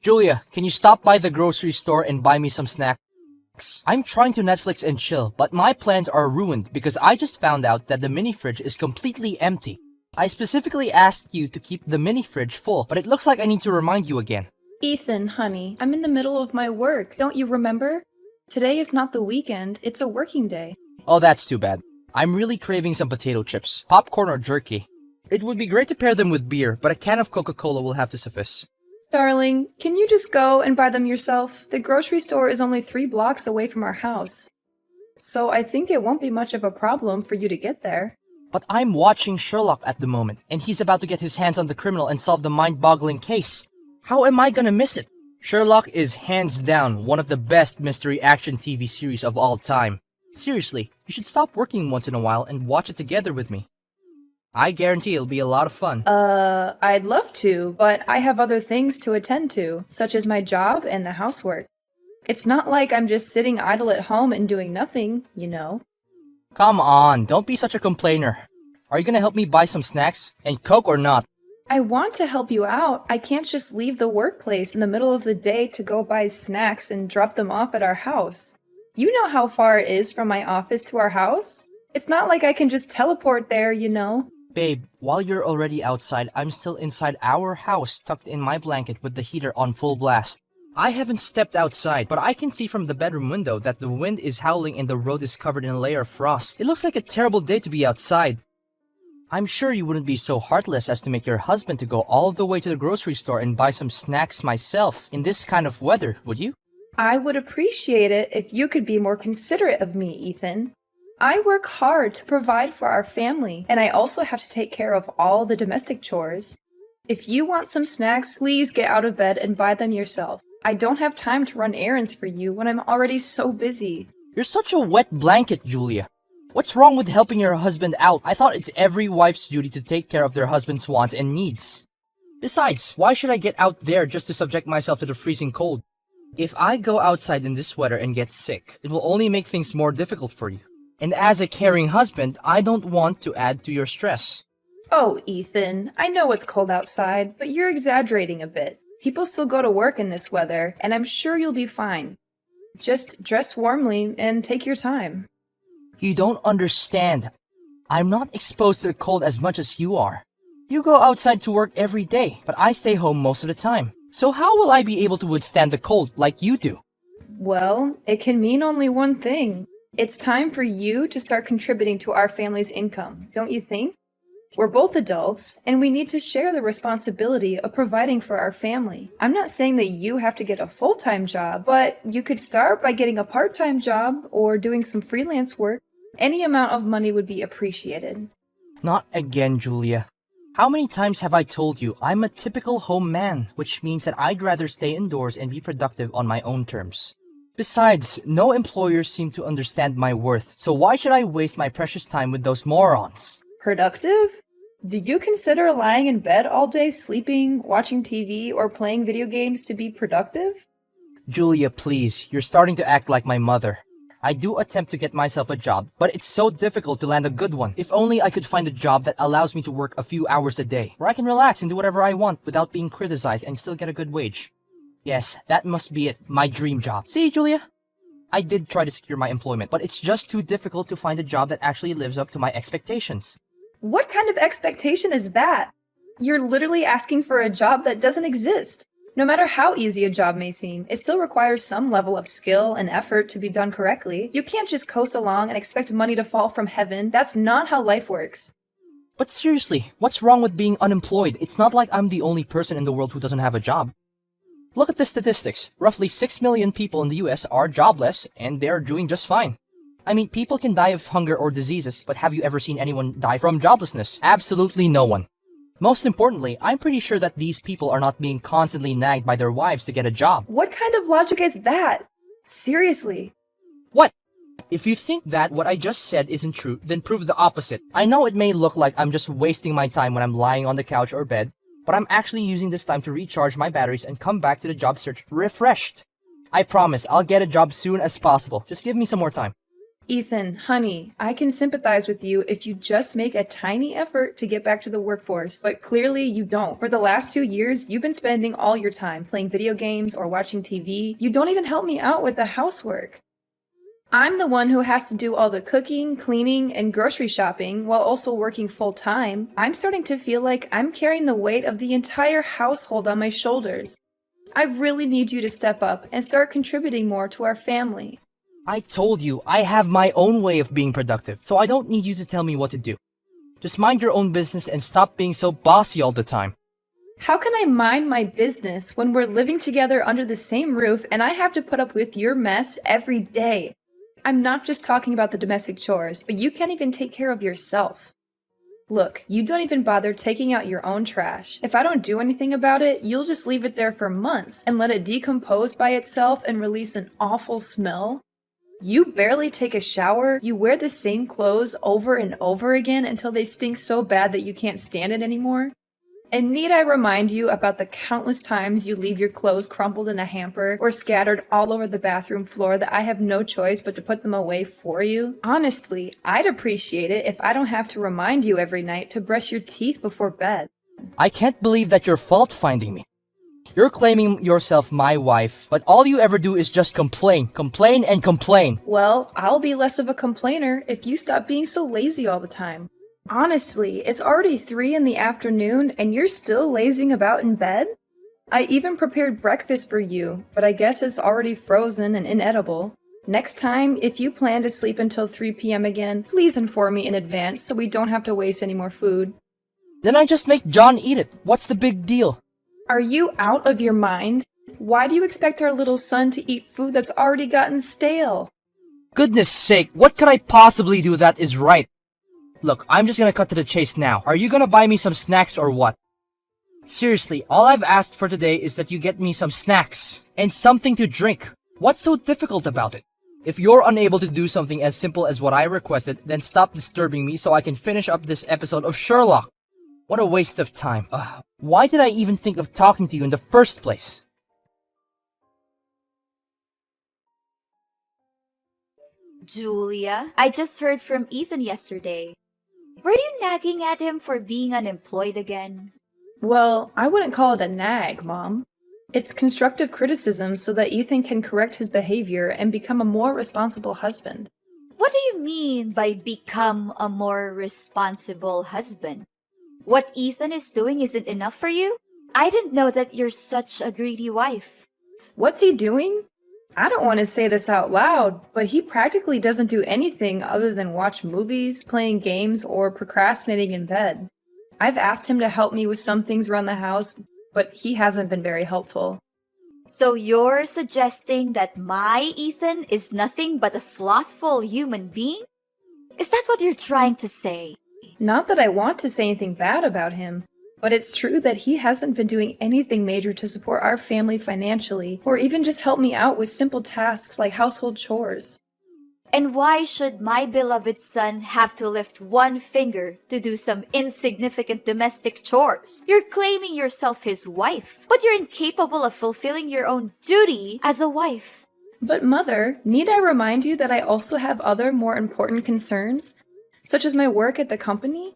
Julia, can you stop by the grocery store and buy me some snacks? I'm trying to Netflix and chill, but my plans are ruined because I just found out that the mini fridge is completely empty. I specifically asked you to keep the mini fridge full, but it looks like I need to remind you again. Ethan, honey, I'm in the middle of my work. Don't you remember? Today is not the weekend, it's a working day. Oh, that's too bad. I'm really craving some potato chips, popcorn or jerky. It would be great to pair them with beer, but a can of Coca-Cola will have to suffice. Darling, can you just go and buy them yourself? The grocery store is only 3 blocks away from our house. So I think it won't be much of a problem for you to get there. But I'm watching Sherlock at the moment, and he's about to get his hands on the criminal and solve the mind-boggling case. How am I gonna miss it? Sherlock is hands down one of the best mystery action TV series of all time. Seriously, you should stop working once in a while and watch it together with me. I guarantee it'll be a lot of fun. I'd love to, but I have other things to attend to, such as my job and the housework. It's not like I'm just sitting idle at home and doing nothing, you know. Come on, don't be such a complainer. Are you gonna help me buy some snacks? And Coke or not? I want to help you out. I can't just leave the workplace in the middle of the day to go buy snacks and drop them off at our house. You know how far it is from my office to our house? It's not like I can just teleport there, you know. Babe, while you're already outside, I'm still inside our house tucked in my blanket with the heater on full blast. I haven't stepped outside, but I can see from the bedroom window that the wind is howling and the road is covered in a layer of frost. It looks like a terrible day to be outside. I'm sure you wouldn't be so heartless as to make your husband to go all the way to the grocery store and buy some snacks myself in this kind of weather, would you? I would appreciate it if you could be more considerate of me, Ethan. I work hard to provide for our family, and I also have to take care of all the domestic chores. If you want some snacks, please get out of bed and buy them yourself. I don't have time to run errands for you when I'm already so busy. You're such a wet blanket, Julia. What's wrong with helping your husband out? I thought it's every wife's duty to take care of their husband's wants and needs. Besides, why should I get out there just to subject myself to the freezing cold? If I go outside in this weather and get sick, it will only make things more difficult for you. And as a caring husband, I don't want to add to your stress. Oh, Ethan, I know it's cold outside, but you're exaggerating a bit. People still go to work in this weather, and I'm sure you'll be fine. Just dress warmly and take your time. You don't understand. I'm not exposed to the cold as much as you are. You go outside to work every day, but I stay home most of the time. So how will I be able to withstand the cold like you do? Well, it can mean only one thing. It's time for you to start contributing to our family's income, don't you think? We're both adults, and we need to share the responsibility of providing for our family. I'm not saying that you have to get a full-time job, but you could start by getting a part-time job or doing some freelance work. Any amount of money would be appreciated. Not again, Julia. How many times have I told you I'm a typical home man, which means that I'd rather stay indoors and be productive on my own terms. Besides, no employers seem to understand my worth, so why should I waste my precious time with those morons? Productive? Do you consider lying in bed all day sleeping, watching TV, or playing video games to be productive? Julia, please, you're starting to act like my mother. I do attempt to get myself a job, but it's so difficult to land a good one. If only I could find a job that allows me to work a few hours a day, where I can relax and do whatever I want without being criticized and still get a good wage. Yes, that must be it, my dream job. See, Julia? I did try to secure my employment, but it's just too difficult to find a job that actually lives up to my expectations. What kind of expectation is that? You're literally asking for a job that doesn't exist. No matter how easy a job may seem, it still requires some level of skill and effort to be done correctly. You can't just coast along and expect money to fall from heaven. That's not how life works. But seriously, what's wrong with being unemployed? It's not like I'm the only person in the world who doesn't have a job. Look at the statistics. Roughly 6 million people in the US are jobless, and they're doing just fine. I mean, people can die of hunger or diseases, but have you ever seen anyone die from joblessness? Absolutely no one. Most importantly, I'm pretty sure that these people are not being constantly nagged by their wives to get a job. What kind of logic is that? Seriously. What? If you think that what I just said isn't true, then prove the opposite. I know it may look like I'm just wasting my time when I'm lying on the couch or bed, but I'm actually using this time to recharge my batteries and come back to the job search refreshed. I promise I'll get a job soon as possible. Just give me some more time. Ethan, honey, I can sympathize with you if you just make a tiny effort to get back to the workforce, but clearly you don't. For the last 2 years, you've been spending all your time playing video games or watching TV. You don't even help me out with the housework. I'm the one who has to do all the cooking, cleaning, and grocery shopping while also working full time. I'm starting to feel like I'm carrying the weight of the entire household on my shoulders. I really need you to step up and start contributing more to our family. I told you, I have my own way of being productive, so I don't need you to tell me what to do. Just mind your own business and stop being so bossy all the time. How can I mind my business when we're living together under the same roof and I have to put up with your mess every day? I'm not just talking about the domestic chores, but you can't even take care of yourself. Look, you don't even bother taking out your own trash. If I don't do anything about it, you'll just leave it there for months and let it decompose by itself and release an awful smell. You barely take a shower, you wear the same clothes over and over again until they stink so bad that you can't stand it anymore. And need I remind you about the countless times you leave your clothes crumpled in a hamper or scattered all over the bathroom floor that I have no choice but to put them away for you? Honestly, I'd appreciate it if I don't have to remind you every night to brush your teeth before bed. I can't believe that you're fault-finding me. You're claiming yourself my wife, but all you ever do is just complain, complain, and complain. Well, I'll be less of a complainer if you stop being so lazy all the time. Honestly, it's already 3 in the afternoon and you're still lazing about in bed? I even prepared breakfast for you, but I guess it's already frozen and inedible. Next time, if you plan to sleep until 3 p.m. again, please inform me in advance so we don't have to waste any more food. Then I just make John eat it. What's the big deal? Are you out of your mind? Why do you expect our little son to eat food that's already gotten stale? Goodness sake, what could I possibly do that is right? Look, I'm just gonna cut to the chase now. Are you gonna buy me some snacks or what? Seriously, all I've asked for today is that you get me some snacks and something to drink. What's so difficult about it? If you're unable to do something as simple as what I requested, then stop disturbing me so I can finish up this episode of Sherlock. What a waste of time. Why did I even think of talking to you in the first place? Julia, I just heard from Ethan yesterday. Were you nagging at him for being unemployed again? Well, I wouldn't call it a nag, Mom. It's constructive criticism so that Ethan can correct his behavior and become a more responsible husband. What do you mean by become a more responsible husband? What Ethan is doing isn't enough for you? I didn't know that you're such a greedy wife. What's he doing? I don't want to say this out loud, but he practically doesn't do anything other than watch movies, playing games, or procrastinating in bed. I've asked him to help me with some things around the house, but he hasn't been very helpful. So you're suggesting that my Ethan is nothing but a slothful human being? Is that what you're trying to say? Not that I want to say anything bad about him, but it's true that he hasn't been doing anything major to support our family financially, or even just help me out with simple tasks like household chores. And why should my beloved son have to lift one finger to do some insignificant domestic chores? You're claiming yourself his wife, but you're incapable of fulfilling your own duty as a wife. But Mother, need I remind you that I also have other more important concerns, such as my work at the company?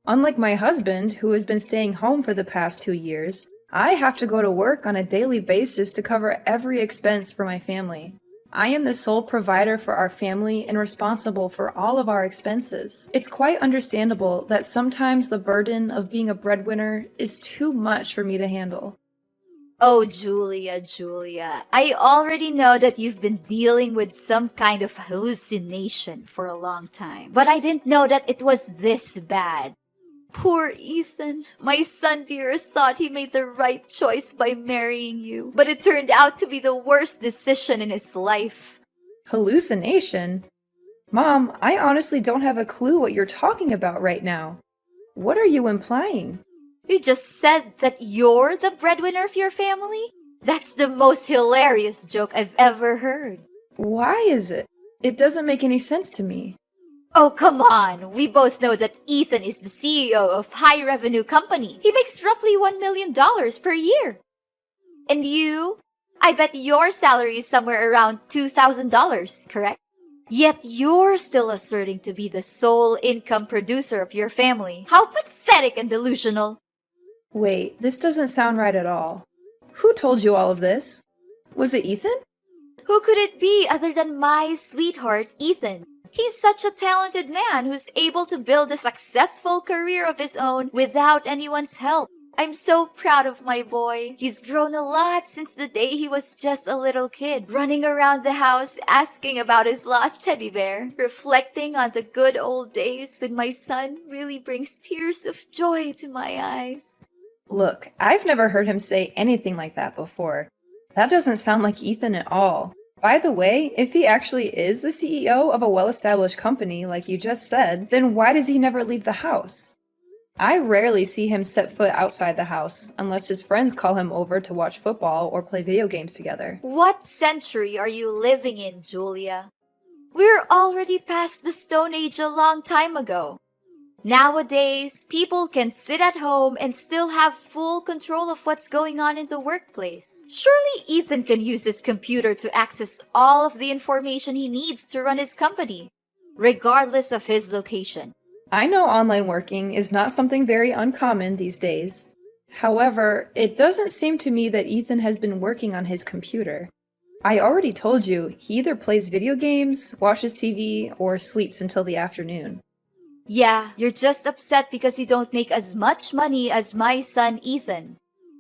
Unlike my husband, who has been staying home for the past 2 years, I have to go to work on a daily basis to cover every expense for my family. I am the sole provider for our family and responsible for all of our expenses. It's quite understandable that sometimes the burden of being a breadwinner is too much for me to handle. Oh, Julia, I already know that you've been dealing with some kind of hallucination for a long time, but I didn't know that it was this bad. Poor Ethan, my son dearest thought he made the right choice by marrying you, but it turned out to be the worst decision in his life. Hallucination? Mom, I honestly don't have a clue what you're talking about right now. What are you implying? You just said that you're the breadwinner of your family? That's the most hilarious joke I've ever heard. Why is it? It doesn't make any sense to me. Oh, come on. We both know that Ethan is the CEO of high-revenue company. He makes roughly $1 million per year. And you? I bet your salary is somewhere around $2,000, correct? Yet you're still asserting to be the sole income producer of your family. How pathetic and delusional. Wait, this doesn't sound right at all. Who told you all of this? Was it Ethan? Who could it be other than my sweetheart, Ethan? He's such a talented man who's able to build a successful career of his own without anyone's help. I'm so proud of my boy. He's grown a lot since the day he was just a little kid, running around the house asking about his lost teddy bear. Reflecting on the good old days with my son really brings tears of joy to my eyes. Look, I've never heard him say anything like that before. That doesn't sound like Ethan at all. By the way, if he actually is the CEO of a well-established company, like you just said, then why does he never leave the house? I rarely see him set foot outside the house, unless his friends call him over to watch football or play video games together. What century are you living in, Julia? We're already past the Stone Age a long time ago. Nowadays, people can sit at home and still have full control of what's going on in the workplace. Surely Ethan can use his computer to access all of the information he needs to run his company, regardless of his location. I know online working is not something very uncommon these days. However, it doesn't seem to me that Ethan has been working on his computer. I already told you, he either plays video games, watches TV, or sleeps until the afternoon. Yeah, you're just upset because you don't make as much money as my son Ethan.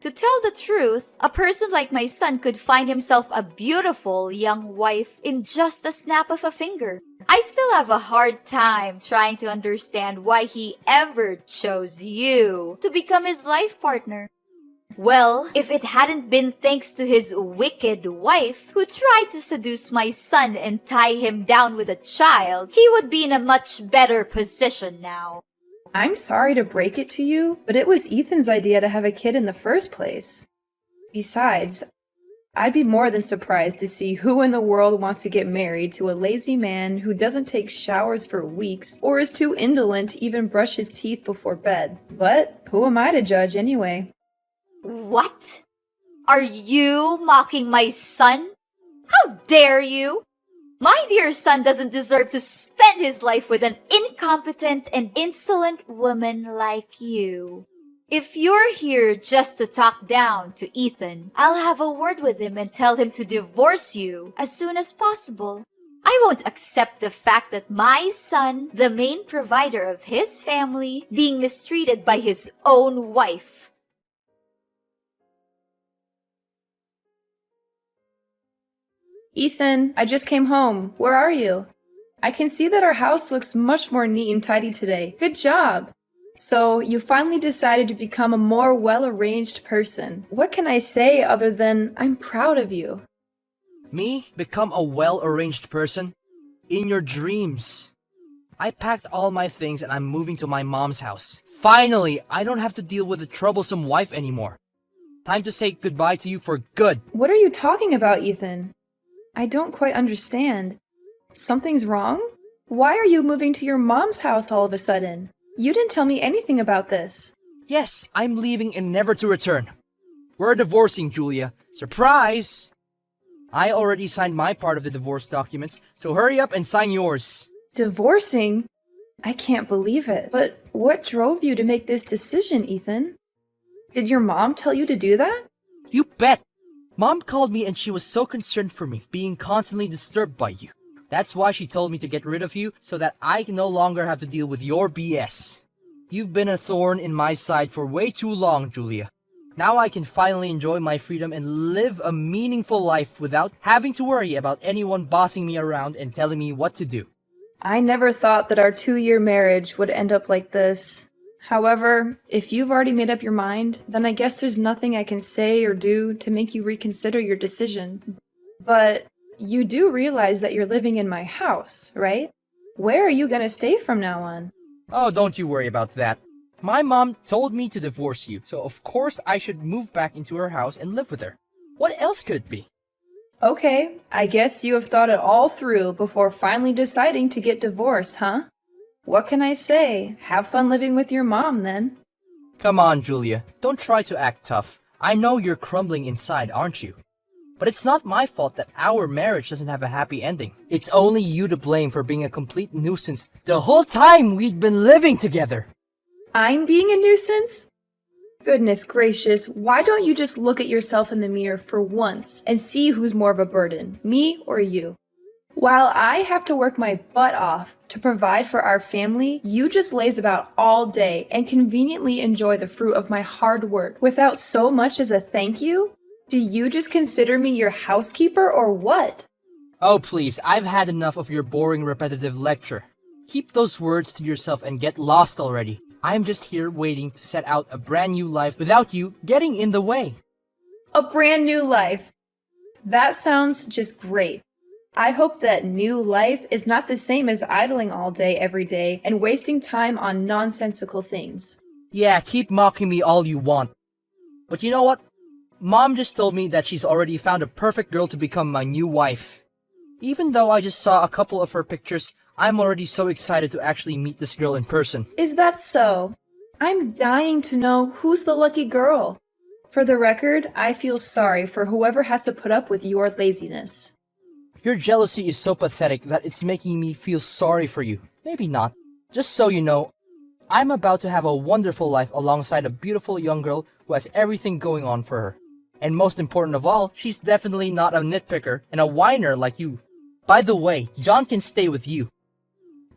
To tell the truth, a person like my son could find himself a beautiful young wife in just a snap of a finger. I still have a hard time trying to understand why he ever chose you to become his life partner. Well, if it hadn't been thanks to his wicked wife who tried to seduce my son and tie him down with a child, he would be in a much better position now. I'm sorry to break it to you, but it was Ethan's idea to have a kid in the first place. Besides, I'd be more than surprised to see who in the world wants to get married to a lazy man who doesn't take showers for weeks or is too indolent to even brush his teeth before bed. But who am I to judge anyway? What? Are you mocking my son? How dare you? My dear son doesn't deserve to spend his life with an incompetent and insolent woman like you. If you're here just to talk down to Ethan, I'll have a word with him and tell him to divorce you as soon as possible. I won't accept the fact that my son, the main provider of his family, being mistreated by his own wife. Ethan, I just came home. Where are you? I can see that our house looks much more neat and tidy today. Good job! So, you finally decided to become a more well-arranged person. What can I say other than I'm proud of you? Me? Become a well-arranged person? In your dreams. I packed all my things and I'm moving to my mom's house. Finally, I don't have to deal with a troublesome wife anymore. Time to say goodbye to you for good. What are you talking about, Ethan? I don't quite understand. Something's wrong? Why are you moving to your mom's house all of a sudden? You didn't tell me anything about this. Yes, I'm leaving and never to return. We're divorcing, Julia. Surprise! I already signed my part of the divorce documents, so hurry up and sign yours. Divorcing? I can't believe it. But what drove you to make this decision, Ethan? Did your mom tell you to do that? You bet! Mom called me and she was so concerned for me, being constantly disturbed by you. That's why she told me to get rid of you, so that I can no longer have to deal with your BS. You've been a thorn in my side for way too long, Julia. Now I can finally enjoy my freedom and live a meaningful life without having to worry about anyone bossing me around and telling me what to do. I never thought that our 2-year marriage would end up like this. However, if you've already made up your mind, then I guess there's nothing I can say or do to make you reconsider your decision. But you do realize that you're living in my house, right? Where are you gonna stay from now on? Oh, don't you worry about that. My mom told me to divorce you, so of course I should move back into her house and live with her. What else could it be? Okay, I guess you have thought it all through before finally deciding to get divorced, huh? What can I say? Have fun living with your mom, then. Come on, Julia. Don't try to act tough. I know you're crumbling inside, aren't you? But it's not my fault that our marriage doesn't have a happy ending. It's only you to blame for being a complete nuisance the whole time we'd been living together. I'm being a nuisance? Goodness gracious, why don't you just look at yourself in the mirror for once and see who's more of a burden, me or you? While I have to work my butt off to provide for our family, you just laze about all day and conveniently enjoy the fruit of my hard work without so much as a thank you? Do you just consider me your housekeeper or what? Oh please, I've had enough of your boring repetitive lecture. Keep those words to yourself and get lost already. I'm just here waiting to set out a brand new life without you getting in the way. A brand new life. That sounds just great. I hope that new life is not the same as idling all day every day and wasting time on nonsensical things. Yeah, keep mocking me all you want. But you know what? Mom just told me that she's already found a perfect girl to become my new wife. Even though I just saw a couple of her pictures, I'm already so excited to actually meet this girl in person. Is that so? I'm dying to know who's the lucky girl. For the record, I feel sorry for whoever has to put up with your laziness. Your jealousy is so pathetic that it's making me feel sorry for you. Maybe not. Just so you know, I'm about to have a wonderful life alongside a beautiful young girl who has everything going on for her. And most important of all, she's definitely not a nitpicker and a whiner like you. By the way, John can stay with you.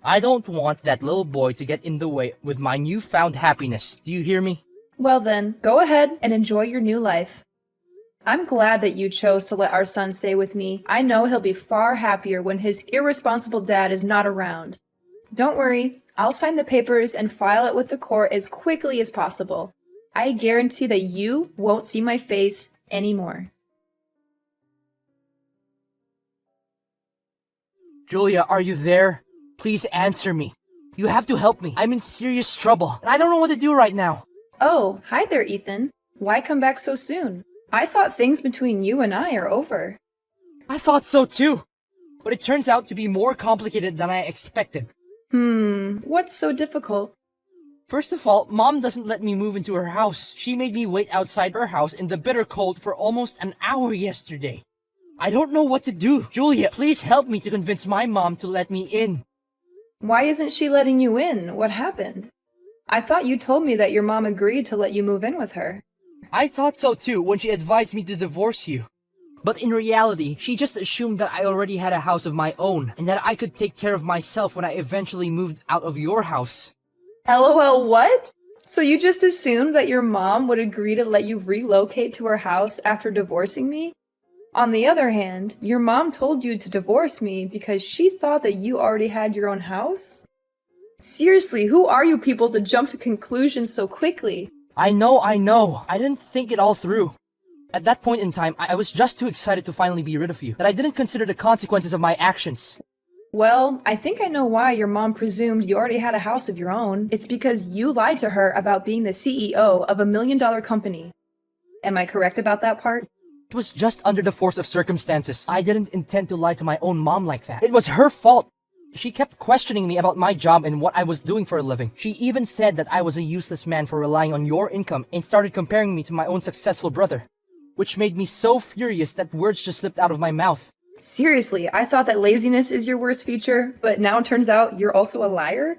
I don't want that little boy to get in the way with my newfound happiness. Do you hear me? Well then, go ahead and enjoy your new life. I'm glad that you chose to let our son stay with me. I know he'll be far happier when his irresponsible dad is not around. Don't worry, I'll sign the papers and file it with the court as quickly as possible. I guarantee that you won't see my face anymore. Julia, are you there? Please answer me. You have to help me. I'm in serious trouble, and I don't know what to do right now. Oh, hi there, Ethan. Why come back so soon? I thought things between you and I are over. I thought so too, but it turns out to be more complicated than I expected. What's so difficult? First of all, Mom doesn't let me move into her house. She made me wait outside her house in the bitter cold for almost an hour yesterday. I don't know what to do. Julia, please help me to convince my mom to let me in. Why isn't she letting you in? What happened? I thought you told me that your mom agreed to let you move in with her. I thought so too when she advised me to divorce you. But in reality, she just assumed that I already had a house of my own and that I could take care of myself when I eventually moved out of your house. LOL, what? So you just assumed that your mom would agree to let you relocate to her house after divorcing me? On the other hand, your mom told you to divorce me because she thought that you already had your own house? Seriously, who are you people to jump to conclusions so quickly? I know. I didn't think it all through. At that point in time, I was just too excited to finally be rid of you, that I didn't consider the consequences of my actions. Well, I think I know why your mom presumed you already had a house of your own. It's because you lied to her about being the CEO of $1 million company. Am I correct about that part? It was just under the force of circumstances. I didn't intend to lie to my own mom like that. It was her fault. She kept questioning me about my job and what I was doing for a living. She even said that I was a useless man for relying on your income and started comparing me to my own successful brother, which made me so furious that words just slipped out of my mouth. Seriously, I thought that laziness is your worst feature, but now it turns out you're also a liar?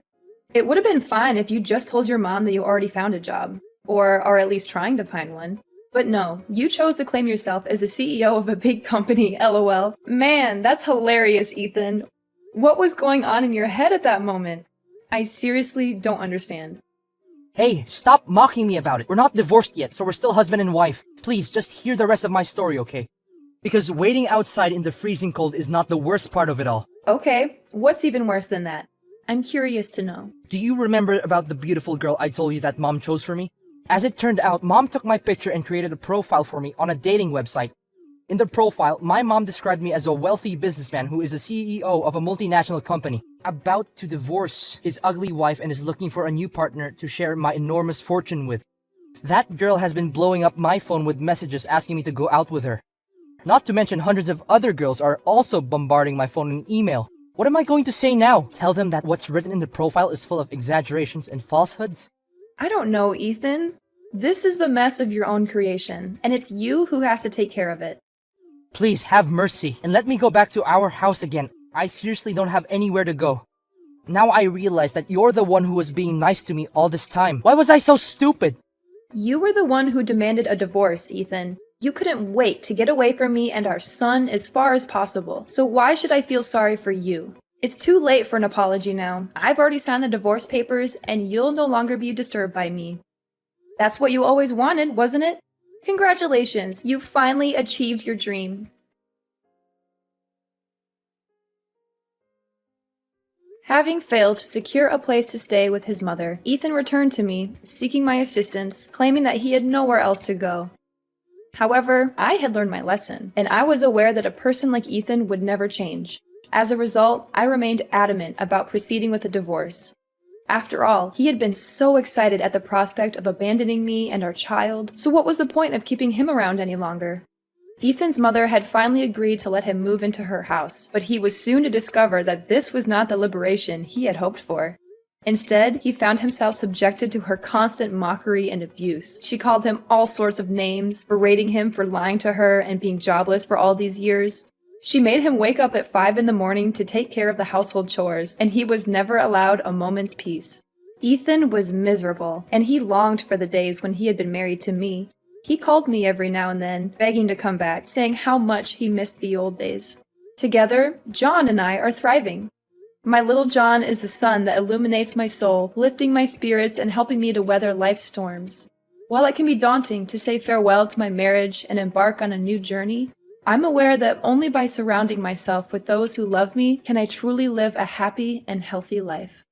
It would have been fine if you just told your mom that you already found a job, or are at least trying to find one. But no, you chose to claim yourself as the CEO of a big company, LOL. Man, that's hilarious, Ethan. What was going on in your head at that moment? I seriously don't understand. Hey, stop mocking me about it. We're not divorced yet, so we're still husband and wife. Please, just hear the rest of my story, okay? Because waiting outside in the freezing cold is not the worst part of it all. Okay, what's even worse than that? I'm curious to know. Do you remember about the beautiful girl I told you that Mom chose for me? As it turned out, Mom took my picture and created a profile for me on a dating website. In the profile, my mom described me as a wealthy businessman who is a CEO of a multinational company, about to divorce his ugly wife and is looking for a new partner to share my enormous fortune with. That girl has been blowing up my phone with messages asking me to go out with her. Not to mention hundreds of other girls are also bombarding my phone in email. What am I going to say now? Tell them that what's written in the profile is full of exaggerations and falsehoods? I don't know, Ethan. This is the mess of your own creation, and it's you who has to take care of it. Please have mercy and let me go back to our house again. I seriously don't have anywhere to go. Now I realize that you're the one who was being nice to me all this time. Why was I so stupid? You were the one who demanded a divorce, Ethan. You couldn't wait to get away from me and our son as far as possible. So why should I feel sorry for you? It's too late for an apology now. I've already signed the divorce papers and you'll no longer be disturbed by me. That's what you always wanted, wasn't it? Congratulations, you finally achieved your dream. Having failed to secure a place to stay with his mother, Ethan returned to me, seeking my assistance, claiming that he had nowhere else to go. However, I had learned my lesson, and I was aware that a person like Ethan would never change. As a result, I remained adamant about proceeding with a divorce. After all, he had been so excited at the prospect of abandoning me and our child, so what was the point of keeping him around any longer? Ethan's mother had finally agreed to let him move into her house, but he was soon to discover that this was not the liberation he had hoped for. Instead, he found himself subjected to her constant mockery and abuse. She called him all sorts of names, berating him for lying to her and being jobless for all these years. She made him wake up at 5 in the morning to take care of the household chores, and he was never allowed a moment's peace. Ethan was miserable, and he longed for the days when he had been married to me. He called me every now and then, begging to come back, saying how much he missed the old days. Together, John and I are thriving. My little John is the sun that illuminates my soul, lifting my spirits and helping me to weather life's storms. While it can be daunting to say farewell to my marriage and embark on a new journey, I'm aware that only by surrounding myself with those who love me can I truly live a happy and healthy life.